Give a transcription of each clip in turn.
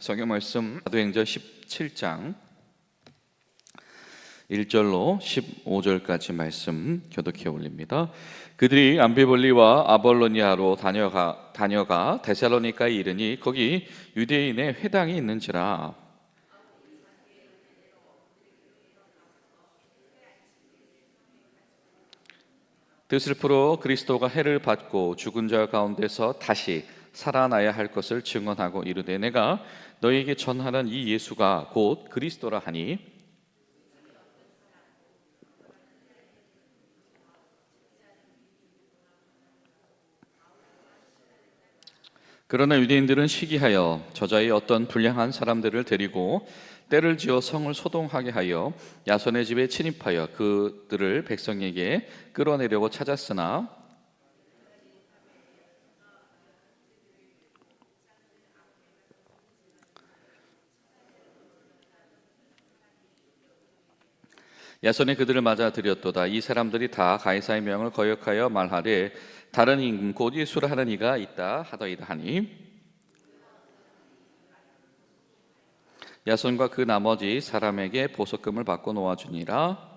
성경 말씀 사도행전 17장 1절로 15절까지 말씀 교독해 올립니다. 그들이 암비볼리와 아볼로니아로 다녀가 데살로니가에 이르니 거기 유대인의 회당이 있는지라. 뜻을 풀어 그리스도가 해를 받고 죽은 자 가운데서 다시 살아나야 할 것을 증언하고 이르되 내가 너희에게 전하는 이 예수가 곧 그리스도라 하니 그러나 유대인들은 시기하여 저자의 어떤 불량한 사람들을 데리고 때를 지어 성을 소동하게 하여 야손의 집에 침입하여 그들을 백성에게 끌어내려고 찾았으나 야손이 그들을 맞아 들였도다. 이 사람들이 다 가이사의 명을 거역하여 말하되 다른 임금 곧 예수라 하는 이가 있다 하더이다 하니 야손과 그 나머지 사람에게 보석금을 받고 놓아주니라.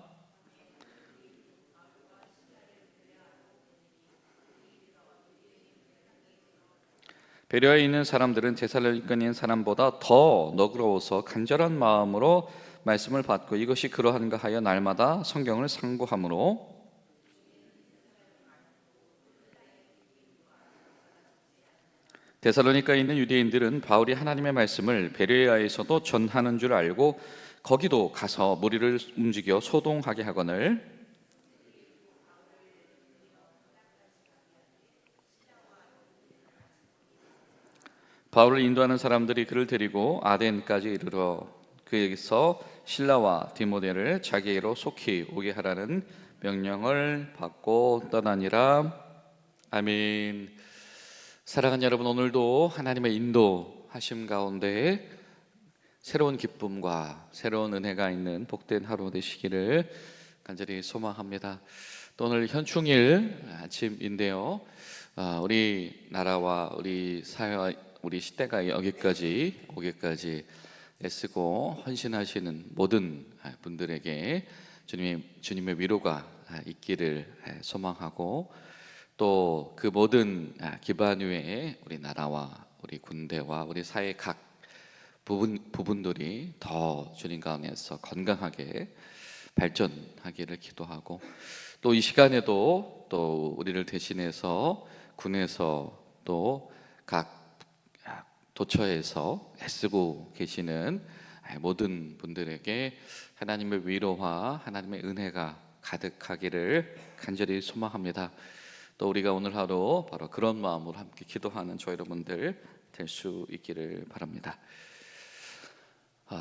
베레아에 있는 사람들은 데살로니가인 사람보다 더 너그러워서 간절한 마음으로 말씀을 받고 이것이 그러한가 하여 날마다 성경을 상고하므로 데살로니가에 있는 유대인들은 바울이 하나님의 말씀을 베레아에서도 전하는 줄 알고 거기도 가서 무리를 움직여 소동하게 하거늘 바울을 인도하는 사람들이 그를 데리고 아덴까지 이르러 그에게서 실라와 디모데를 자기에게로 속히 오게 하라는 명령을 받고 떠나니라. 아멘. 사랑하는 여러분, 오늘도 하나님의 인도하심 가운데 새로운 기쁨과 새로운 은혜가 있는 복된 하루 되시기를 간절히 소망합니다. 또 오늘 현충일 아침인데요, 우리 나라와 우리 사회와 우리 시대가 여기까지 오기까지 애쓰고 헌신하시는 모든 분들에게 주님의 위로가 있기를 소망하고 또 그 모든 기반 위에 우리 나라와 우리 군대와 우리 사회 각 부분들이 더 주님 가운데서 건강하게 발전하기를 기도하고 또 이 시간에도 또 우리를 대신해서 군에서 또 각 도처에서 애쓰고 계시는 모든 분들에게 하나님의 위로와 하나님의 은혜가 가득하기를 간절히 소망합니다. 또 우리가 오늘 하루 바로 그런 마음으로 함께 기도하는 저 여러분들 될 수 있기를 바랍니다.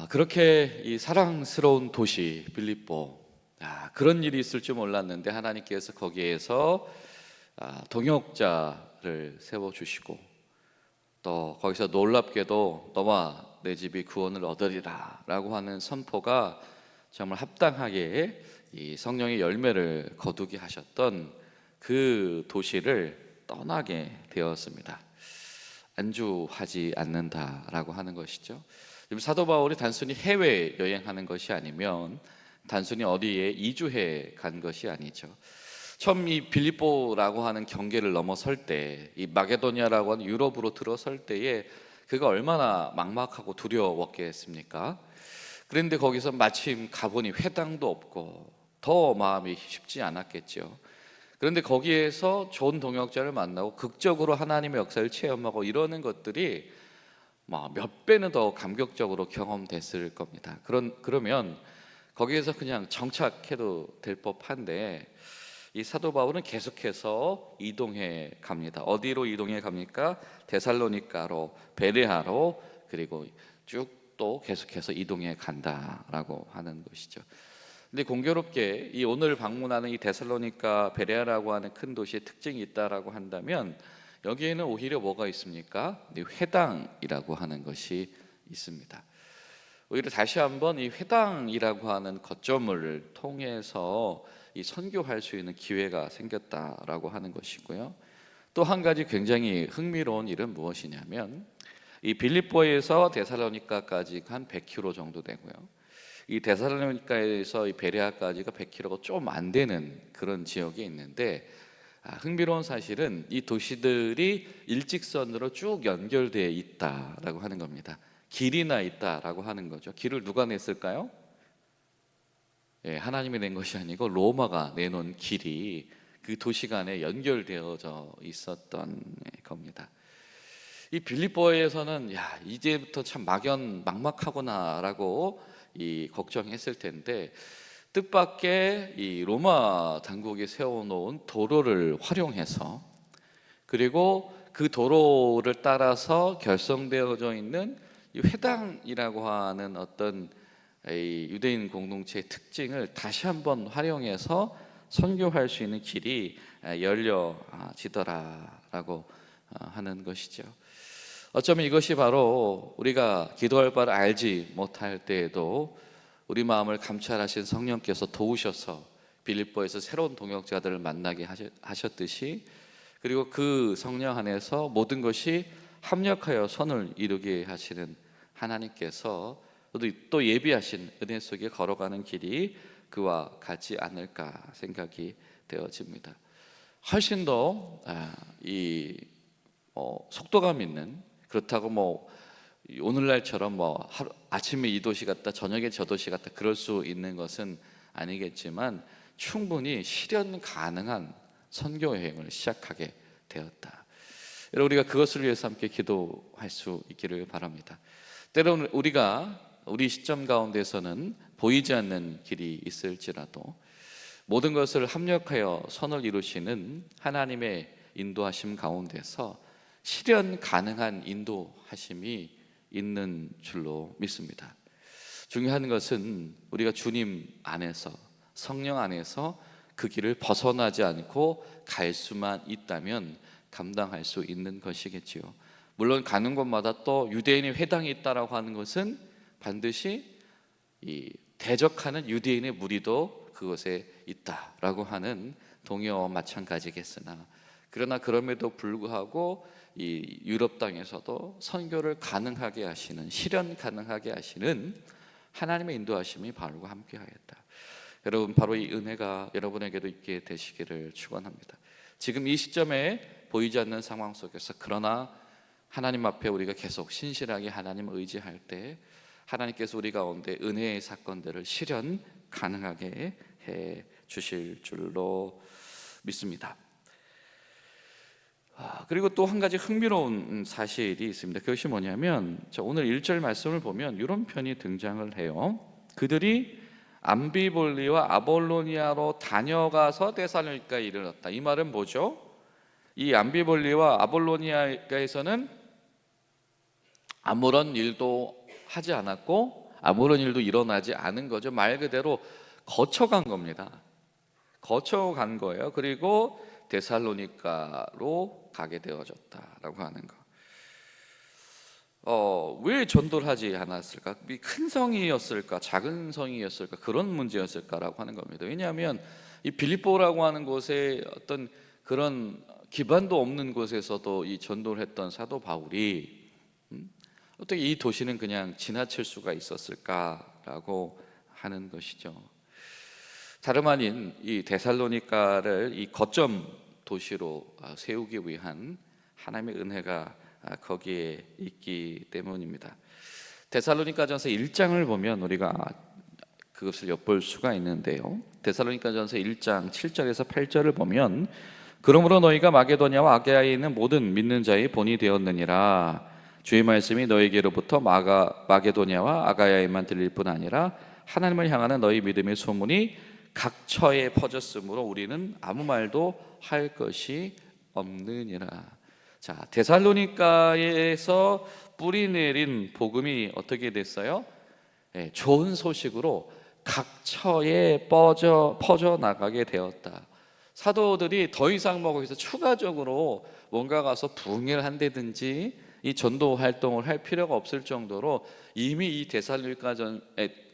그렇게 이 사랑스러운 도시 빌립보, 그런 일이 있을 줄 몰랐는데 하나님께서 거기에서 동역자를 세워주시고 또 거기서 놀랍게도 너와 내 집이 구원을 얻으리라 라고 하는 선포가 정말 합당하게 이 성령의 열매를 거두게 하셨던 그 도시를 떠나게 되었습니다. 안주하지 않는다라고 하는 것이죠. 사도 바울이 단순히 해외 여행하는 것이 아니면 단순히 어디에 이주해 간 것이 아니죠. 처음 이 빌립보라고 하는 경계를 넘어설 때, 이 마게도니아라고 하는 유럽으로 들어설 때에 그가 얼마나 막막하고 두려웠겠습니까? 그런데 거기서 마침 가보니 회당도 없고 더 마음이 쉽지 않았겠죠. 그런데 거기에서 좋은 동역자를 만나고 극적으로 하나님의 역사를 체험하고 이러는 것들이 몇 배는 더 감격적으로 경험됐을 겁니다. 그러면 거기에서 그냥 정착해도 될 법한데 이 사도 바울은 계속해서 이동해 갑니다. 어디로 이동해 갑니까? 데살로니가로, 베레아로, 그리고 쭉 또 계속해서 이동해 간다라고 하는 것이죠. 근데 공교롭게 이 오늘 방문하는 이 데살로니가, 베레아라고 하는 큰 도시의 특징이 있다라고 한다면 여기에는 오히려 뭐가 있습니까? 회당이라고 하는 것이 있습니다. 오히려 다시 한번 이 회당이라고 하는 거점을 통해서 이 선교할 수 있는 기회가 생겼다라고 하는 것이고요. 또 한 가지 굉장히 흥미로운 일은 무엇이냐면 이 빌립보에서 데살로니가까지 한 100km 정도 되고요. 이 데살로니가에서 이 베레아까지가 100km가 좀 안 되는 그런 지역에 있는데, 흥미로운 사실은 이 도시들이 일직선으로 쭉 연결되어 있다라고 하는 겁니다. 길이 나 있다라고 하는 거죠. 길을 누가 냈을까요? 예, 하나님이 낸 것이 아니고 로마가 내놓은 길이 그 도시 간에 연결되어져 있었던 겁니다. 이 빌립보에서는 야, 이제부터 참 막막하구나라고 이 걱정했을 텐데, 뜻밖의 이 로마 당국이 세워놓은 도로를 활용해서, 그리고 그 도로를 따라서 결성되어져 있는 이 회당이라고 하는 어떤 이 유대인 공동체의 특징을 다시 한번 활용해서 선교할 수 있는 길이 열려지더라라고 하는 것이죠. 어쩌면 이것이 바로 우리가 기도할 바를 알지 못할 때에도 우리 마음을 감찰하신 성령께서 도우셔서 빌립보에서 새로운 동역자들을 만나게 하셨듯이, 그리고 그 성령 안에서 모든 것이 합력하여 선을 이루게 하시는 하나님께서 또 예비하신 은혜 속에 걸어가는 길이 그와 같지 않을까 생각이 되어집니다. 훨씬 더 속도감 있는, 그렇다고 오늘날처럼 아침에 이 도시 갔다 저녁에 저 도시 갔다 그럴 수 있는 것은 아니겠지만, 충분히 실현 가능한 선교 여행을 시작하게 되었다. 여러분, 우리가 그것을 위해서 함께 기도할 수 있기를 바랍니다. 때로는 우리 시점 가운데서는 보이지 않는 길이 있을지라도 모든 것을 합력하여 선을 이루시는 하나님의 인도하심 가운데서 실현 가능한 인도하심이 있는 줄로 믿습니다. 중요한 것은 우리가 주님 안에서, 성령 안에서 그 길을 벗어나지 않고 갈 수만 있다면 감당할 수 있는 것이겠지요. 물론 가는 곳마다 또 유대인의 회당이 있다라고 하는 것은 반드시 이 대적하는 유대인의 무리도 그곳에 있다라고 하는 동의어와 마찬가지겠으나, 그러나 그럼에도 불구하고 이 유럽 땅에서도 선교를 가능하게 하시는, 실현 가능하게 하시는 하나님의 인도하심이 바울과 함께하였다. 여러분, 바로 이 은혜가 여러분에게도 있게 되시기를 축원합니다. 지금 이 시점에 보이지 않는 상황 속에서, 그러나 하나님 앞에 우리가 계속 신실하게 하나님을 의지할 때 하나님께서 우리 가운데 은혜의 사건들을 실현 가능하게 해 주실 줄로 믿습니다. 그리고 또 한 가지 흥미로운 사실이 있습니다. 그것이 뭐냐면, 오늘 1절 말씀을 보면 이런 편이 등장을 해요. 그들이 암비볼리와 아볼로니아로 다녀가서 데살로니가에 이르렀다. 이 말은 뭐죠? 이 암비볼리와 아볼로니아에서는 아무런 일도 하지 않았고 아무런 일도 일어나지 않은 거죠. 말 그대로 거쳐간 겁니다. 거쳐간 거예요. 그리고 데살로니가로 가게 되어졌다라고 하는 거. 왜 전도를 하지 않았을까? 큰 성이었을까? 작은 성이었을까? 그런 문제였을까라고 하는 겁니다. 왜냐하면 이 빌립보라고 하는 곳에 어떤 그런 기반도 없는 곳에서도 이 전도를 했던 사도 바울이 어떻게 이 도시는 그냥 지나칠 수가 있었을까라고 하는 것이죠. 다름 아닌 이 데살로니가를 이 거점 도시로 세우기 위한 하나님의 은혜가 거기에 있기 때문입니다. 데살로니가전서 1장을 보면 우리가 그것을 엿볼 수가 있는데요. 데살로니가전서 1장 7절에서 8절을 보면, 그러므로 너희가 마게도냐와 아가야에 있는 모든 믿는 자의 본이 되었느니라. 주의 말씀이 너희에게로부터 마게도냐와 아가야에만 들릴 뿐 아니라 하나님을 향하는 너희 믿음의 소문이 각처에 퍼졌으므로 우리는 아무 말도 할 것이 없느니라. 자, 데살로니가에서 뿌리 내린 복음이 어떻게 됐어요? 좋은 소식으로 각처에 퍼져 나가게 되었다. 사도들이 더 이상 거기서 추가적으로 뭔가 가서 부흥회를 한다든지 이 전도 활동을 할 필요가 없을 정도로 이미 이 데살로니가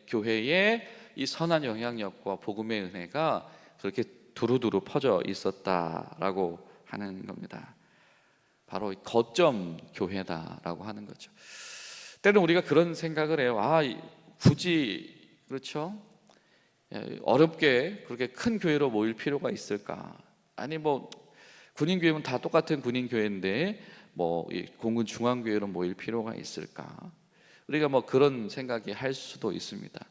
교회에 이 선한 영향력과 복음의 은혜가 그렇게 두루두루 퍼져 있었다라고 하는 겁니다. 바로 거점 교회다라고 하는 거죠. 때는 우리가 그런 생각을 해요. 굳이 그렇죠? 어렵게 그렇게 큰 교회로 모일 필요가 있을까? 아니 뭐 군인 교회면 다 똑같은 군인 교회인데 뭐 공군 중앙교회로 모일 필요가 있을까? 우리가 뭐 그런 생각이 할 수도 있습니다.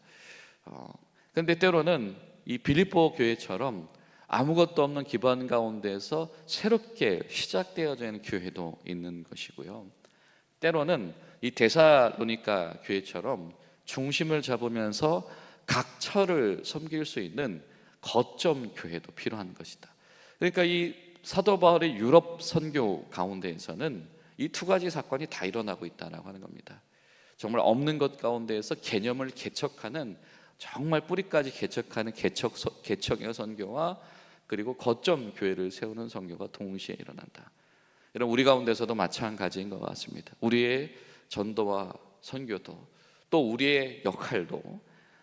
근데 때로는 이 빌립보 교회처럼 아무것도 없는 기반 가운데서 새롭게 시작되어져 있는 교회도 있는 것이고요. 때로는 이 데살로니가 교회처럼 중심을 잡으면서 각 처를 섬길 수 있는 거점 교회도 필요한 것이다. 그러니까 이 사도 바울의 유럽 선교 가운데에서는 이 두 가지 사건이 다 일어나고 있다라고 하는 겁니다. 정말 없는 것 가운데에서 개념을 개척하는, 정말 뿌리까지 개척하는 개척의 선교와 그리고 거점 교회를 세우는 선교가 동시에 일어난다. 여러분, 우리 가운데서도 마찬가지인 것 같습니다. 우리의 전도와 선교도, 또 우리의 역할도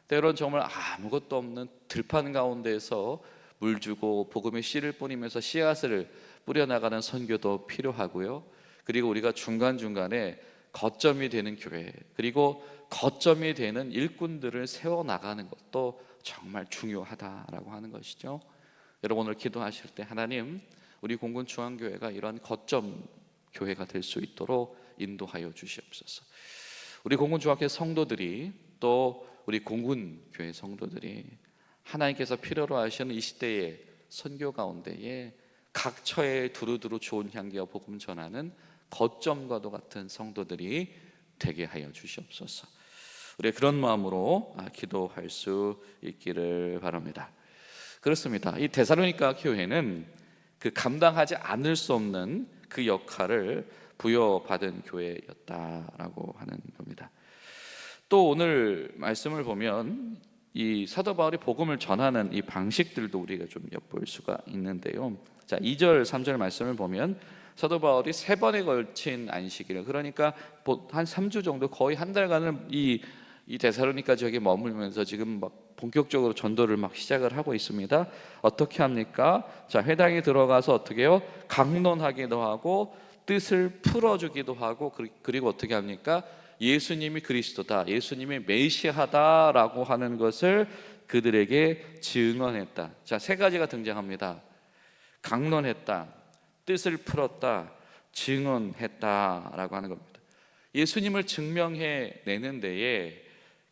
때론 정말 아무것도 없는 들판 가운데서 물 주고 복음의 씨를 뿌리면서 씨앗을 뿌려나가는 선교도 필요하고요. 그리고 우리가 중간중간에 거점이 되는 교회, 그리고 거점이 되는 일꾼들을 세워나가는 것도 정말 중요하다라고 하는 것이죠. 여러분, 오늘 기도하실 때 하나님, 우리 공군 중앙교회가 이러한 거점 교회가 될 수 있도록 인도하여 주시옵소서. 우리 공군 중학교 성도들이, 또 우리 공군 교회 성도들이 하나님께서 필요로 하시는 이 시대의 선교 가운데에 각 처에 두루두루 좋은 향기와 복음 전하는 거점과도 같은 성도들이 되게 하여 주시옵소서. 우리 그런 마음으로 기도할 수 있기를 바랍니다. 그렇습니다. 이 데살로니가 교회는 그 감당하지 않을 수 없는 그 역할을 부여받은 교회였다라고 하는 겁니다. 또 오늘 말씀을 보면 이 사도 바울이 복음을 전하는 이 방식들도 우리가 좀 엿볼 수가 있는데요. 자, 2절 3절 말씀을 보면 사도 바울이 3번에 걸친 안식일을, 그러니까 한 3주 정도, 거의 한 달간을 이 데살로니가 지역에 머물면서 지금 막 본격적으로 전도를 막 시작을 하고 있습니다. 어떻게 합니까? 자, 회당에 들어가서 어떻게 해요? 강론하기도 하고 뜻을 풀어주기도 하고, 그리고 어떻게 합니까? 예수님이 그리스도다, 예수님이 메시아다라고 하는 것을 그들에게 증언했다. 자, 3가지가 등장합니다. 강론했다, 뜻을 풀었다, 증언했다라고 하는 겁니다. 예수님을 증명해 내는 데에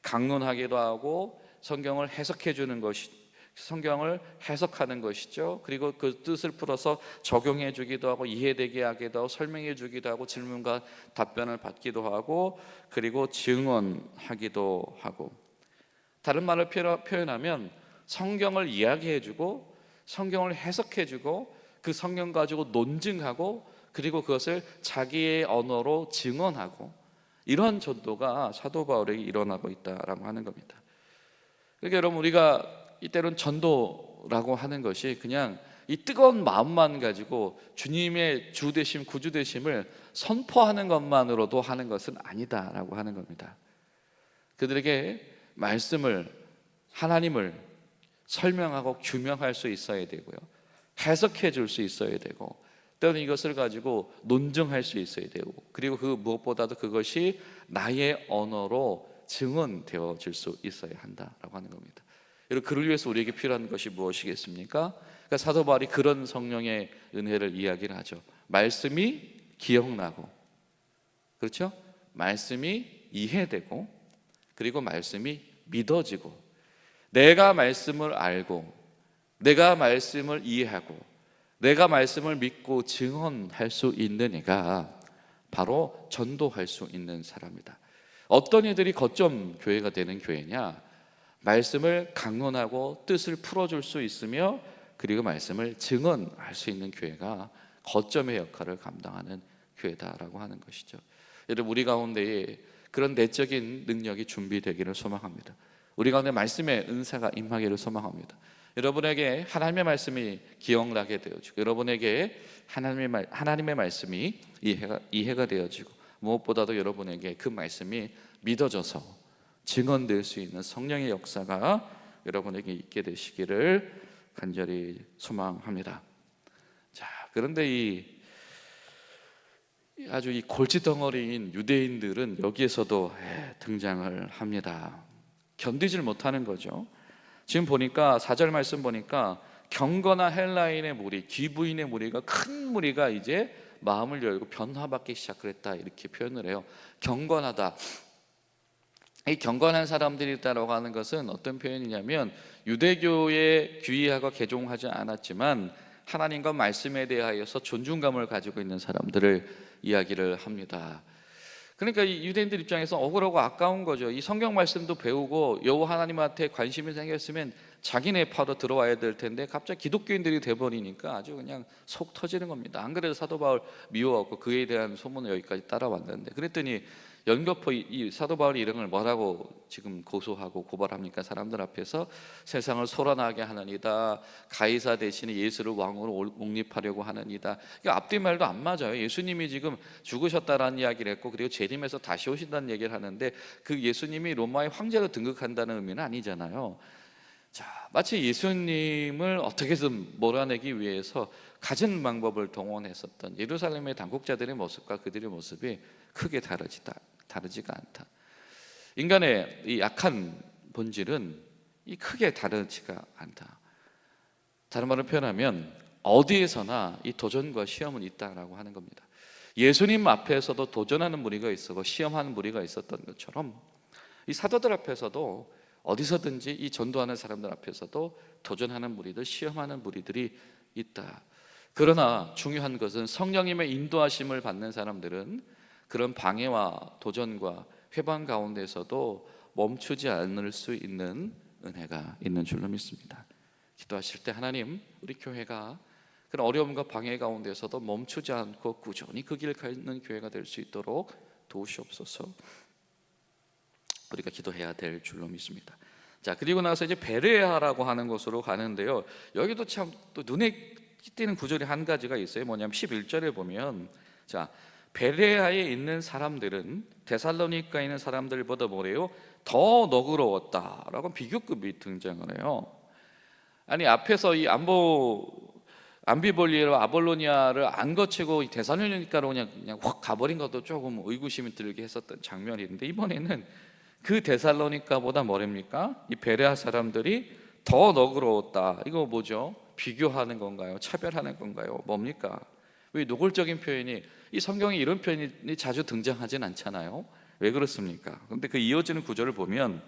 강론하기도 하고 성경을 해석해 주는 것이, 성경을 해석하는 것이죠. 그리고 그 뜻을 풀어서 적용해 주기도 하고 이해되게 하기도 하고 설명해 주기도 하고 질문과 답변을 받기도 하고 그리고 증언하기도 하고, 다른 말로 표현하면 성경을 이야기해 주고 성경을 해석해 주고 그 성경 가지고 논증하고 그리고 그것을 자기의 언어로 증언하고, 이런 전도가 사도 바울에게 일어나고 있다라고 하는 겁니다. 그러니까 여러분, 우리가 이때는 전도라고 하는 것이 그냥 이 뜨거운 마음만 가지고 주님의 주 되심, 구주 되심을 선포하는 것만으로도 하는 것은 아니다라고 하는 겁니다. 그들에게 말씀을, 하나님을 설명하고 규명할 수 있어야 되고요, 해석해 줄 수 있어야 되고, 때로는 이것을 가지고 논증할 수 있어야 되고, 그리고 그 무엇보다도 그것이 나의 언어로 증언되어 질 수 있어야 한다라고 하는 겁니다. 여러분, 그를 위해서 우리에게 필요한 것이 무엇이겠습니까? 그러니까 사도 바울이 그런 성령의 은혜를 이야기를 하죠. 말씀이 기억나고, 그렇죠? 말씀이 이해되고, 그리고 말씀이 믿어지고, 내가 말씀을 알고 내가 말씀을 이해하고 내가 말씀을 믿고 증언할 수 있는 이가 바로 전도할 수 있는 사람이다. 어떤 이들이 거점 교회가 되는 교회냐? 말씀을 강론하고 뜻을 풀어줄 수 있으며 그리고 말씀을 증언할 수 있는 교회가 거점의 역할을 감당하는 교회다라고 하는 것이죠. 여러분, 우리 가운데에 그런 내적인 능력이 준비되기를 소망합니다. 우리 가운데 말씀의 은사가 임하기를 소망합니다. 여러분에게 하나님의 말씀이 기억나게 되어지고, 여러분에게 하나님의 말씀이 이해가 되어지고, 무엇보다도 여러분에게 그 말씀이 믿어져서 증언될 수 있는 성령의 역사가 여러분에게 있게 되시기를 간절히 소망합니다. 자, 그런데 아주 이 골칫덩어리인 유대인들은 여기에서도 등장을 합니다. 견디질 못하는 거죠. 지금 보니까 4절 말씀 보니까 경거나 헬라인의 무리, 귀부인의 무리가, 큰 무리가 이제 마음을 열고 변화받기 시작했다, 이렇게 표현을 해요. 경건하다. 이 경건한 사람들이 있다라고 하는 것은 어떤 표현이냐면, 유대교에 귀의하고 개종하지 않았지만 하나님과 말씀에 대하여서 존중감을 가지고 있는 사람들을 이야기를 합니다. 그러니까 이 유대인들 입장에서 억울하고 아까운 거죠. 이 성경 말씀도 배우고 여호와 하나님한테 관심이 생겼으면 자기네 파로 들어와야 될 텐데 갑자기 기독교인들이 돼버리니까 아주 그냥 속 터지는 겁니다. 안 그래도 사도 바울 미워하고 그에 대한 소문을 여기까지 따라왔는데, 그랬더니 연거푸 이 사도 바울의 이름을 뭐라고 지금 고소하고 고발합니까? 사람들 앞에서 세상을 소란하게 하느니다, 가이사 대신에 예수를 왕으로 옹립하려고 하느니다. 그러니까 앞뒤 말도 안 맞아요. 예수님이 지금 죽으셨다라는 이야기를 했고, 그리고 재림해서 다시 오신다는 얘기를 하는데, 그 예수님이 로마의 황제로 등극한다는 의미는 아니잖아요. 자, 마치 예수님을 어떻게든 몰아내기 위해서 가진 방법을 동원했었던 예루살렘의 당국자들의 모습과 그들의 모습이 크게 다르지가 않다. 인간의 이 약한 본질은 이 크게 다르지가 않다. 다른 말로 표현하면 어디에서나 이 도전과 시험은 있다라고 하는 겁니다. 예수님 앞에서도 도전하는 무리가 있었고 시험하는 무리가 있었던 것처럼, 이 사도들 앞에서도 어디서든지 이 전도하는 사람들 앞에서도 도전하는 무리들, 시험하는 무리들이 있다. 그러나 중요한 것은 성령님의 인도하심을 받는 사람들은 그런 방해와 도전과 회방 가운데서도 멈추지 않을 수 있는 은혜가 있는 줄로 믿습니다. 기도하실 때 하나님, 우리 교회가 그런 어려움과 방해 가운데서도 멈추지 않고 꾸준히 그 길을 가는 교회가 될 수 있도록 도우시옵소서. 우리가 기도해야 될 줄로 믿습니다. 자, 그리고 나서 이제 베레아라고 하는 곳으로 가는데요. 여기도 참 또 눈에 띄는 구절이 한 가지가 있어요. 뭐냐면 11절에 보면, 자, 베레아에 있는 사람들은 데살로니가에 있는 사람들보다 뭐래요? 더 너그러웠다라고 비교급이 등장을 해요. 아니, 앞에서 이 암비볼리로 아볼로니아를 안 거치고 이 데살로니가로 그냥 확 가버린 것도 조금 의구심이 들게 했었던 장면인데, 이번에는 그 데살로니가보다 뭐랍니까? 이 베레아 사람들이 더 너그러웠다. 이거 뭐죠? 비교하는 건가요? 차별하는 건가요? 뭡니까? 왜 노골적인 표현이, 이 성경에 이런 표현이 자주 등장하진 않잖아요. 왜 그렇습니까? 근데 그 이어지는 구절을 보면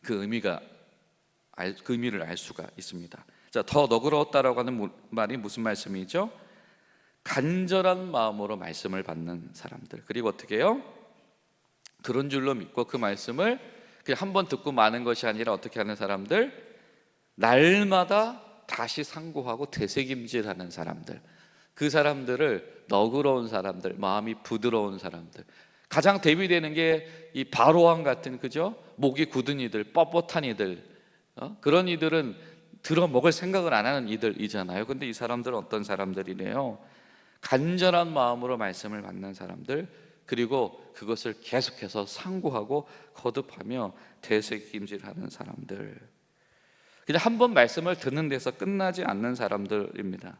그 의미를 알 수가 있습니다. 자, 더 너그러웠다라고 하는 말이 무슨 말씀이죠? 간절한 마음으로 말씀을 받는 사람들. 그리고 어떻게 해요? 들은 줄로 믿고 그 말씀을 그냥 한 번 듣고 마는 것이 아니라 어떻게 하는 사람들? 날마다 다시 상고하고 되새김질하는 사람들. 그 사람들을 너그러운 사람들, 마음이 부드러운 사람들. 가장 대비되는 게 이 바로왕 같은, 그죠? 목이 굳은 이들, 뻣뻣한 이들, 그런 이들은 들어 먹을 생각을 안 하는 이들이잖아요. 근데 이 사람들은 어떤 사람들이래요? 간절한 마음으로 말씀을 받는 사람들, 그리고 그것을 계속해서 상고하고 거듭하며 되새김질하는 사람들. 그냥 한 번 말씀을 듣는 데서 끝나지 않는 사람들입니다.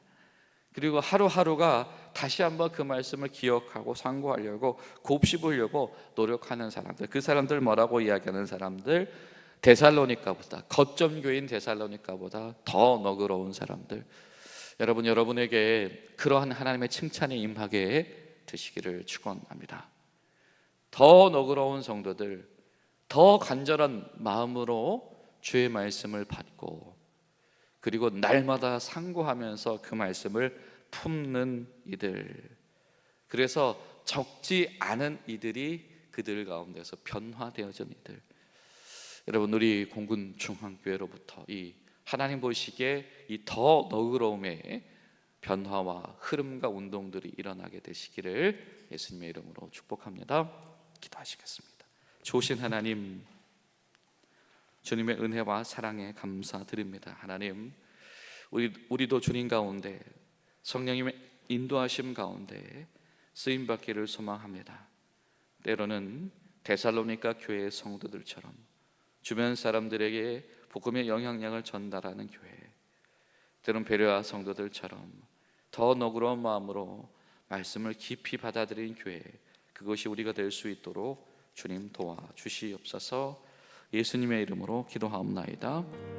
그리고 하루하루가 다시 한번 그 말씀을 기억하고 상고하려고 곱씹으려고 노력하는 사람들. 그 사람들 뭐라고 이야기하는 사람들? 데살로니가보다, 거점 교인 데살로니가보다 더 너그러운 사람들. 여러분, 여러분에게 그러한 하나님의 칭찬이 임하게 되시기를 축원합니다. 더 너그러운 성도들, 더 간절한 마음으로 주의 말씀을 받고, 그리고 날마다 상고하면서 그 말씀을 품는 이들. 그래서 적지 않은 이들이 그들 가운데서 변화되어진 이들. 여러분, 우리 공군 중앙교회로부터 이 하나님 보시기에 이 더 너그러움의 변화와 흐름과 운동들이 일어나게 되시기를 예수님의 이름으로 축복합니다. 기도하시겠습니다. 좋으신 하나님, 주님의 은혜와 사랑에 감사드립니다. 하나님, 우리도 주님 가운데 성령님의 인도하심 가운데 쓰임받기를 소망합니다. 때로는 데살로니가 교회의 성도들처럼 주변 사람들에게 복음의 영향력을 전달하는 교회, 때로는 베레아 성도들처럼 더 너그러운 마음으로 말씀을 깊이 받아들인 교회, 그것이 우리가 될 수 있도록 주님 도와주시옵소서. 예수님의 이름으로 기도하옵나이다.